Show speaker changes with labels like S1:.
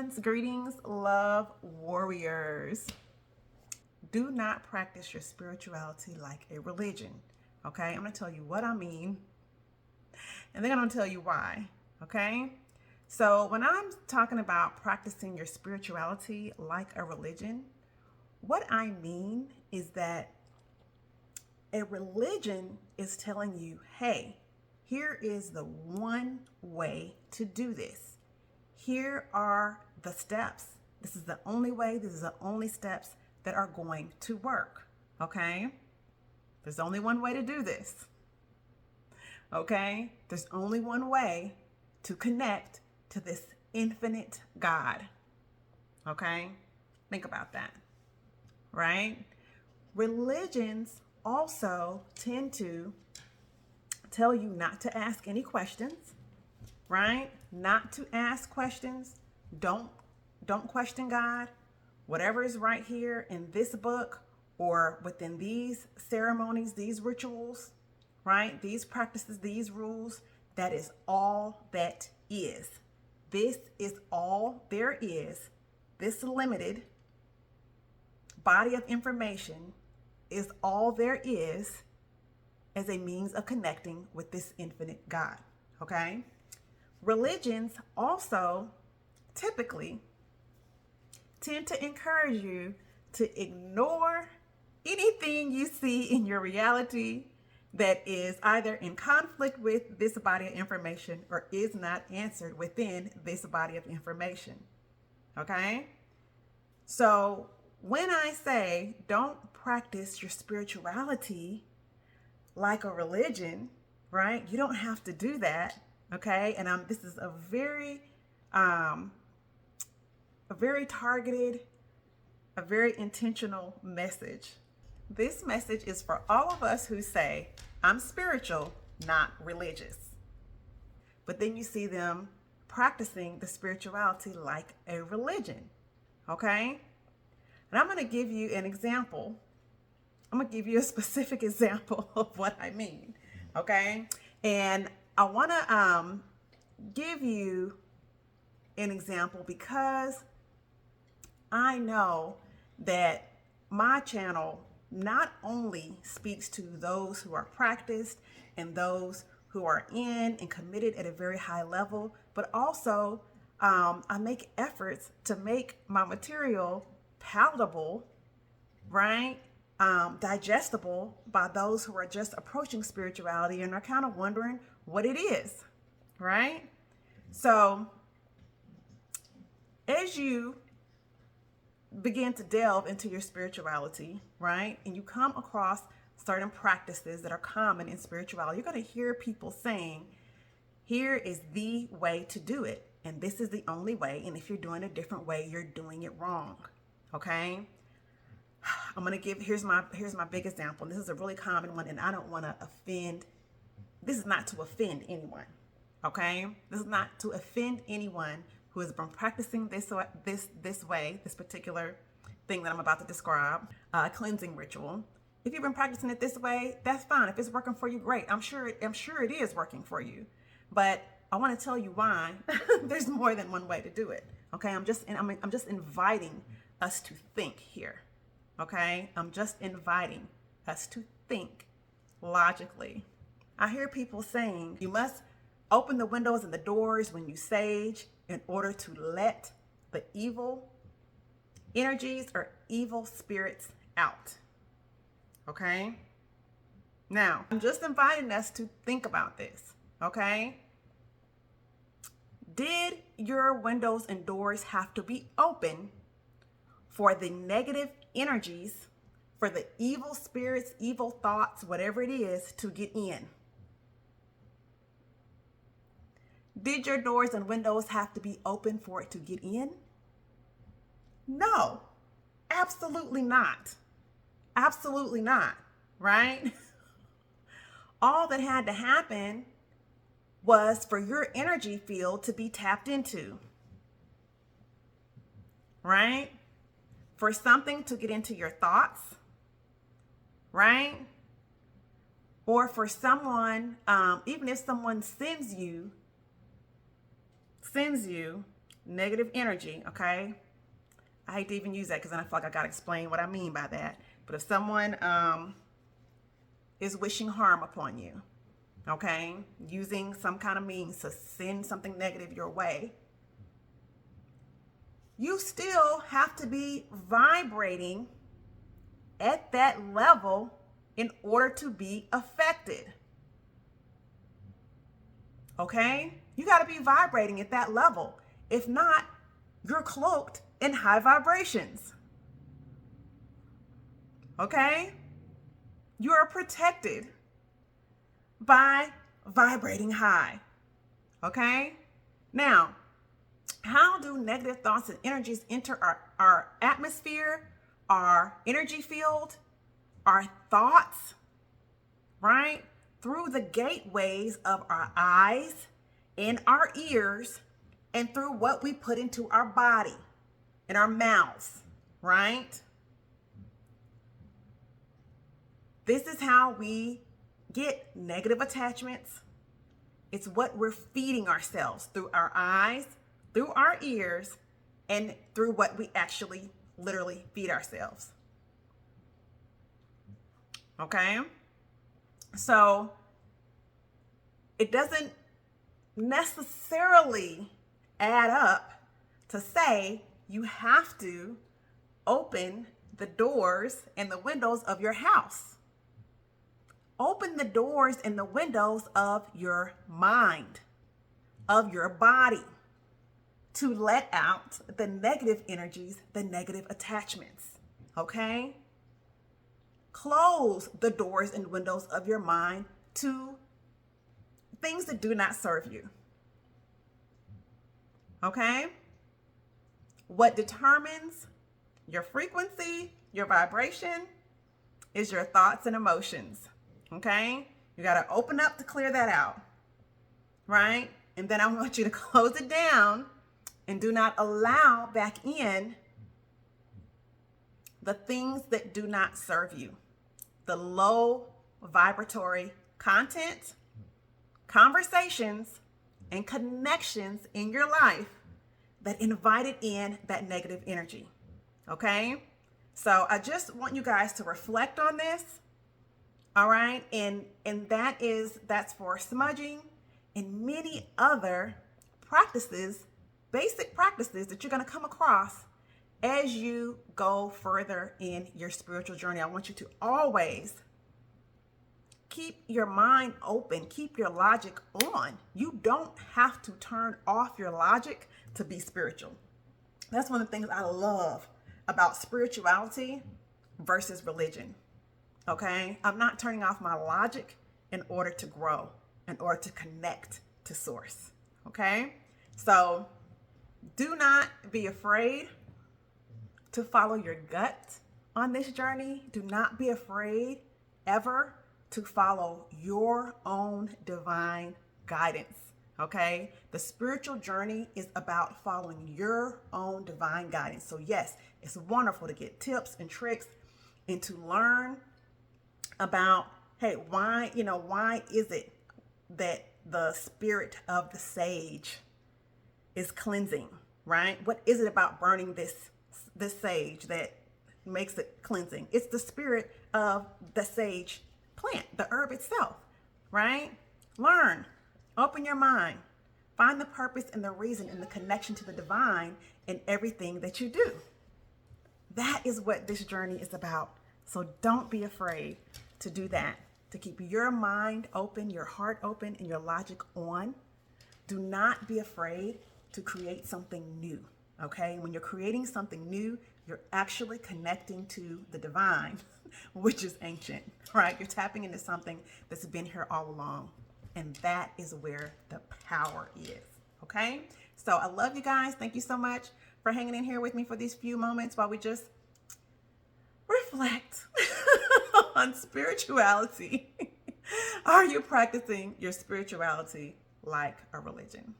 S1: Greetings, love warriors. Do not practice your spirituality like a religion. Okay, I'm going to tell you what I mean, and then I'm going to tell you why. Okay, so when I'm talking about practicing your spirituality like a religion, what I mean is that a religion is telling you, hey, here is the one way to do this. Here are the steps. This is the only way, this is the only steps that are going to work. Okay? There's only one way to do this. Okay? There's only one way to connect to this infinite God. Okay? Think about that. Right? Religions also tend to tell you not to ask any questions, right? Not to ask questions. Don't question God. Whatever is right here in this book or within these ceremonies, these rituals, right? These practices, these rules, that is all that is. This is all there is. This limited body of information is all there is as a means of connecting with this infinite God, okay? Religions also typically tend to encourage you to ignore anything you see in your reality that is either in conflict with this body of information or is not answered within this body of information, okay? So when I say don't practice your spirituality like a religion, right? You don't have to do that, okay? And this is a very targeted, a very intentional message. This message is for all of us who say, I'm spiritual, not religious. But then you see them practicing the spirituality like a religion, okay? And I'm going to give you an example. I'm going to give you a specific example of what I mean, okay? And I want to give you an example because I know that my channel not only speaks to those who are practiced and those who are in and committed at a very high level, but also I make efforts to make my material palatable, right? Digestible by those who are just approaching spirituality and are kind of wondering what it is, right? So as you begin to delve into your spirituality, right, and you come across certain practices that are common in spirituality, you're going to hear people saying, here is the way to do it, and this is the only way, and if you're doing a different way, you're doing it wrong, okay? I'm going to give, here's my big example. This is a really common one, and I don't want to offend. This is not to offend anyone, okay? This is not to offend anyone who has been practicing this way, this particular thing that I'm about to describe, cleansing ritual. If you've been practicing it this way, that's fine. If it's working for you, great. I'm sure it is working for you. But I want to tell you why there's more than one way to do it. Okay, I'm just inviting us to think here. Okay, I'm just inviting us to think logically. I hear people saying you must open the windows and the doors when you sage in order to let the evil energies or evil spirits out. Okay? Now, I'm just inviting us to think about this. Okay? Did your windows and doors have to be open for the negative energies, for the evil spirits, evil thoughts, whatever it is, to get in? Did your doors and windows have to be open for it to get in? No, absolutely not. Absolutely not, right? All that had to happen was for your energy field to be tapped into, right? For something to get into your thoughts, right? Or for someone, even if someone sends you negative energy, okay? I hate to even use that because then I feel like I got to explain what I mean by that. But if someone is wishing harm upon you, okay, using some kind of means to send something negative your way, you still have to be vibrating at that level in order to be affected. Okay? You got to be vibrating at that level. If not, you're cloaked in high vibrations. Okay? You are protected by vibrating high. Okay? Now, how do negative thoughts and energies enter our atmosphere, our energy field, our thoughts, right? Through the gateways of our eyes and our ears, and through what we put into our body and our mouths, right? This is how we get negative attachments. It's what we're feeding ourselves through our eyes, through our ears, and through what we actually literally feed ourselves. Okay? So it doesn't necessarily add up to say you have to open the doors and the windows of your house. Open the doors and the windows of your mind, of your body, to let out the negative energies, the negative attachments, okay? Close the doors and windows of your mind to things that do not serve you, okay? What determines your frequency, your vibration, is your thoughts and emotions, okay? You got to open up to clear that out, right? And then I want you to close it down and do not allow back in the things that do not serve you, the low vibratory content, conversations, and connections in your life that invited in that negative energy, okay? So I just want you guys to reflect on this, all right? And that's for smudging and many other practices, basic practices that you're going to come across as you go further in your spiritual journey. I want you to always keep your mind open, keep your logic on. You don't have to turn off your logic to be spiritual. That's one of the things I love about spirituality versus religion. Okay? I'm not turning off my logic in order to grow, in order to connect to source. Okay? So do not be afraid to follow your gut on this journey. Do not be afraid ever to follow your own divine guidance, okay? The spiritual journey is about following your own divine guidance. So yes, it's wonderful to get tips and tricks and to learn about, hey, why is it that the spirit of the sage is cleansing, right? What is it about burning this sage that makes it cleansing? It's the spirit of the sage plant, the herb itself, right? Learn, open your mind, find the purpose and the reason and the connection to the divine in everything that you do. That is what this journey is about. So don't be afraid to do that, to keep your mind open, your heart open, and your logic on. Do not be afraid to create something new, okay? When you're creating something new, you're actually connecting to the divine, which is ancient, right? You're tapping into something that's been here all along. And that is where the power is, okay? So I love you guys. Thank you so much for hanging in here with me for these few moments while we just reflect on spirituality. Are you practicing your spirituality like a religion?